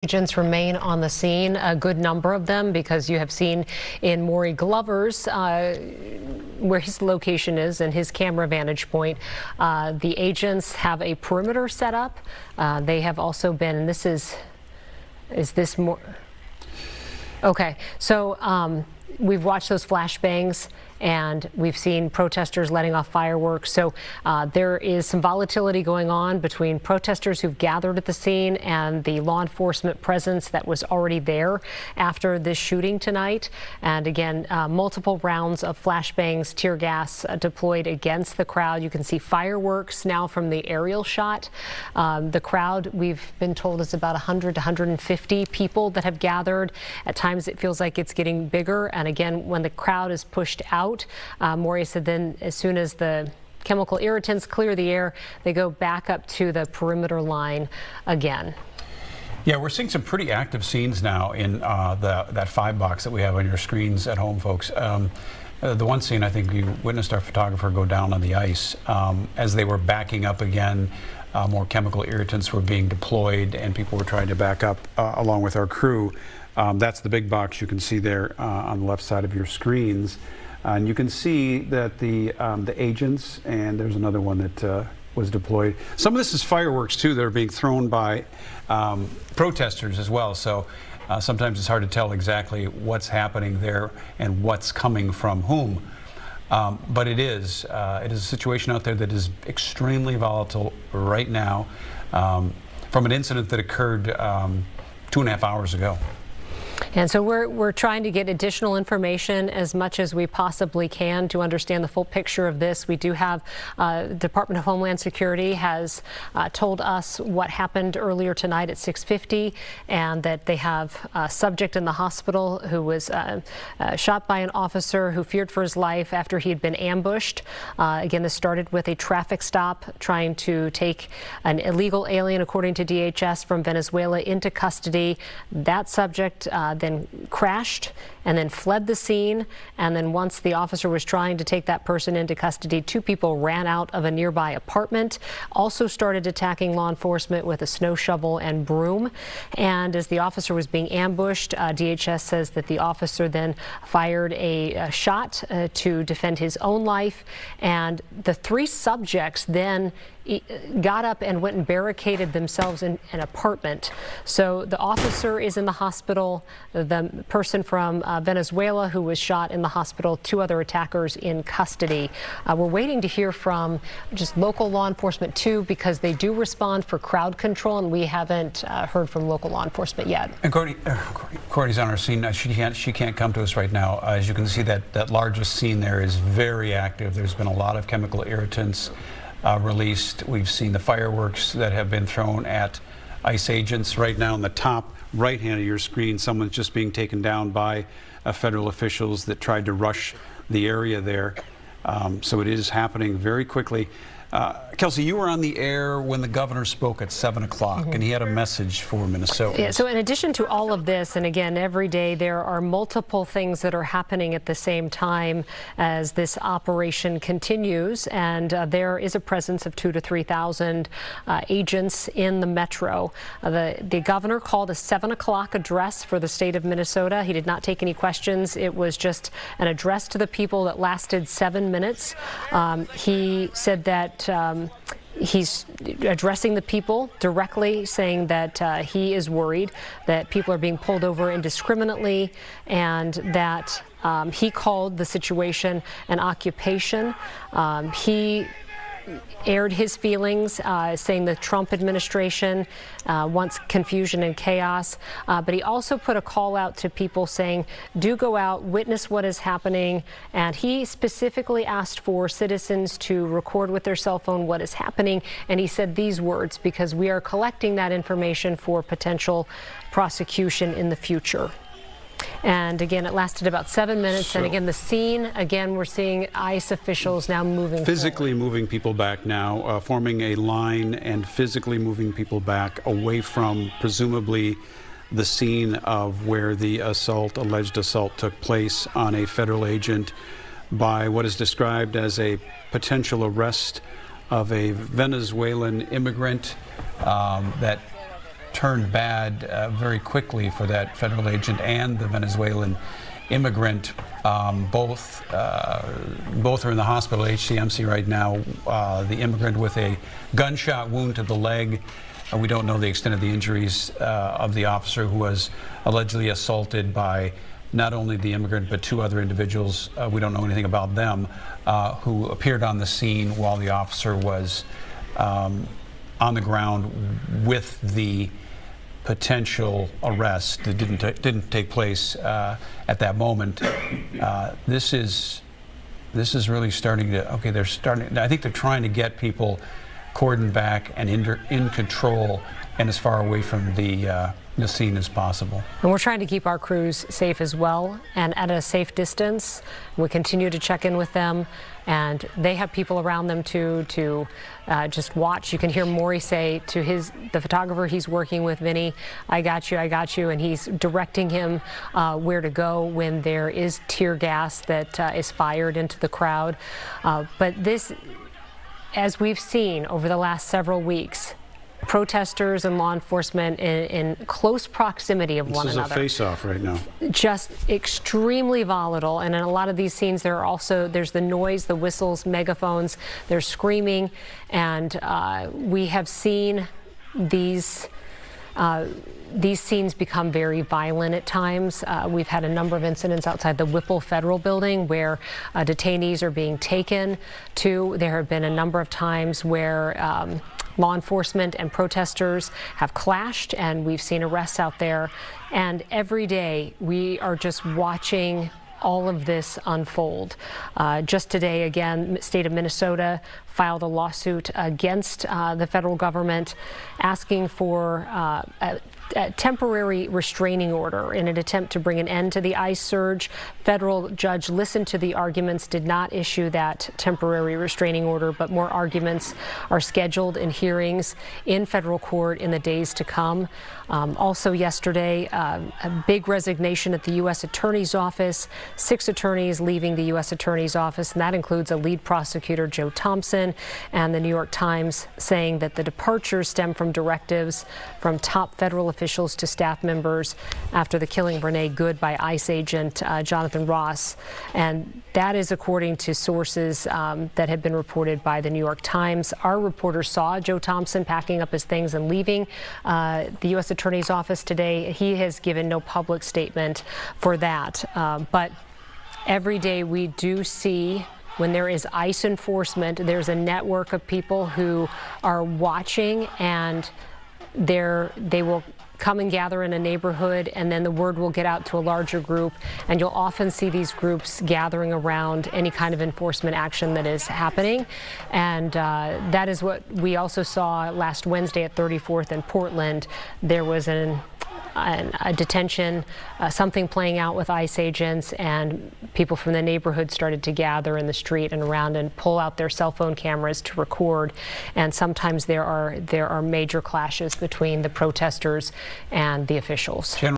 Agents remain on the scene, a good number of them, because you have seen in Maury Glover's where his location is and his camera vantage point. The agents have a perimeter set up. They have also been, and this is this more? Okay, so we've watched those flashbangs and we've seen protesters letting off fireworks. So there is some volatility going on between protesters who've gathered at the scene and the law enforcement presence that was already there after this shooting tonight. And again, multiple rounds of flashbangs, tear gas deployed against the crowd. You can see fireworks now from the aerial shot. The crowd, we've been told, is about 100 to 150 people that have gathered. At times it feels like it's getting bigger. And again, when the crowd is pushed out, Maury said then as soon as the chemical irritants clear the air, they go back up to the perimeter line again. Yeah, we're seeing some pretty active scenes now in that 5-box that we have on your screens at home, folks. The one scene, I think you witnessed our photographer go down on the ice as they were backing up again. More chemical irritants were being deployed and people were trying to back up along with our crew. That's the big box you can see there on the left side of your screens. And you can see that the agents, and there's another one that was deployed. Some of this is fireworks too that are being thrown by protesters as well. So sometimes it's hard to tell exactly what's happening there and what's coming from whom. But it is a situation out there that is extremely volatile right now from an incident that occurred 2.5 hours ago. And so we're trying to get additional information as much as we possibly can to understand the full picture of this. We do have Department of Homeland Security has told us what happened earlier tonight at 6:50, and that they have a subject in the hospital who was shot by an officer who feared for his life after he had been ambushed. Again, this started with a traffic stop trying to take an illegal alien, according to DHS, from Venezuela into custody. That subject then crashed and then fled the scene. And then once the officer was trying to take that person into custody, 2 people ran out of a nearby apartment, also started attacking law enforcement with a snow shovel and broom. And as the officer was being ambushed, DHS says that the officer then fired a shot to defend his own life. And the 3 subjects then got up and went and barricaded themselves in an apartment. So the officer is in the hospital, the person from Venezuela who was shot in the hospital, 2 other attackers in custody. We're waiting to hear from just local law enforcement too, because they do respond for crowd control, and we haven't heard from local law enforcement yet. And Courtney's on our scene. She can't come to us right now. As you can see, that largest scene there is very active. There's been a lot of chemical irritants released. We've seen the fireworks that have been thrown at ICE agents. Right now in the top right hand of your screen, someone's just being taken down by federal officials that tried to rush the area there. So it is happening very quickly. Kelsey, you were on the air when the governor spoke at 7 o'clock, and he had a message for Minnesota. Yeah, so in addition to all of this, and again, every day there are multiple things that are happening at the same time as this operation continues, and there is a presence of 2,000 to 3,000 agents in the metro. The governor called a 7 o'clock address for the state of Minnesota. He did not take any questions. It was just an address to the people that lasted 7 minutes. He said that he's addressing the people directly, saying that he is worried that people are being pulled over indiscriminately, and that he called the situation an occupation. He aired his feelings, saying the Trump administration wants confusion and chaos. But he also put a call out to people saying, do go out, witness what is happening. And he specifically asked for citizens to record with their cell phone what is happening. And he said these words, because we are collecting that information for potential prosecution in the future. And again, it lasted about 7 minutes. And again, the scene, again, we're seeing ICE officials now moving physically forward. Moving people back now, forming a line and physically moving people back away from presumably the scene of where the alleged assault took place on a federal agent by what is described as a potential arrest of a Venezuelan immigrant that turned bad very quickly for that federal agent and the Venezuelan immigrant. Both are in the hospital, HCMC right now. The immigrant with a gunshot wound to the leg. We don't know the extent of the injuries of the officer who was allegedly assaulted by not only the immigrant but two other individuals. We don't know anything about them, who appeared on the scene while the officer was on the ground with the potential arrest that didn't take place at that moment. This is really starting to, okay, they're starting, I think they're trying to get people cordoned back and in control and as far away from the scene as possible. And we're trying to keep our crews safe as well and at a safe distance. We continue to check in with them, and they have people around them to just watch. You can hear Maury say to the photographer he's working with, Vinny, I got you, and he's directing him where to go when there is tear gas that is fired into the crowd. But this, as we've seen over the last several weeks, protesters and law enforcement in close proximity of one another. This is a face-off right now. Just extremely volatile, and in a lot of these scenes there's the noise, the whistles, megaphones, there's screaming, and we have seen these scenes become very violent at times. We've had a number of incidents outside the Whipple Federal Building where detainees are being taken to. There have been a number of times where law enforcement and protesters have clashed, and we've seen arrests out there. And every day we are just watching all of this unfold. Just today, again, the state of Minnesota filed a lawsuit against the federal government asking for a temporary restraining order in an attempt to bring an end to the ICE surge. Federal judge listened to the arguments, did not issue that temporary restraining order, but more arguments are scheduled in hearings in federal court in the days to come. Also yesterday, a big resignation at the U.S. Attorney's Office, 6 attorneys leaving the U.S. Attorney's Office, and that includes a lead prosecutor, Joe Thompson, and the New York Times saying that the departures stem from directives from top federal officials to staff members after the killing of Renee Good by ICE agent Jonathan Ross. And that is according to sources that have been reported by the New York Times. Our reporter saw Joe Thompson packing up his things and leaving the U.S. Attorney's Office today. He has given no public statement for that. But every day we do see, when there is ICE enforcement, there's a network of people who are watching, and they will come and gather in a neighborhood, and then the word will get out to a larger group, and you'll often see these groups gathering around any kind of enforcement action that is happening. And that is what we also saw last Wednesday at 34th in Portland. There was a detention, something playing out with ICE agents, and people from the neighborhood started to gather in the street and around and pull out their cell phone cameras to record. And sometimes there are major clashes between the protesters and the officials.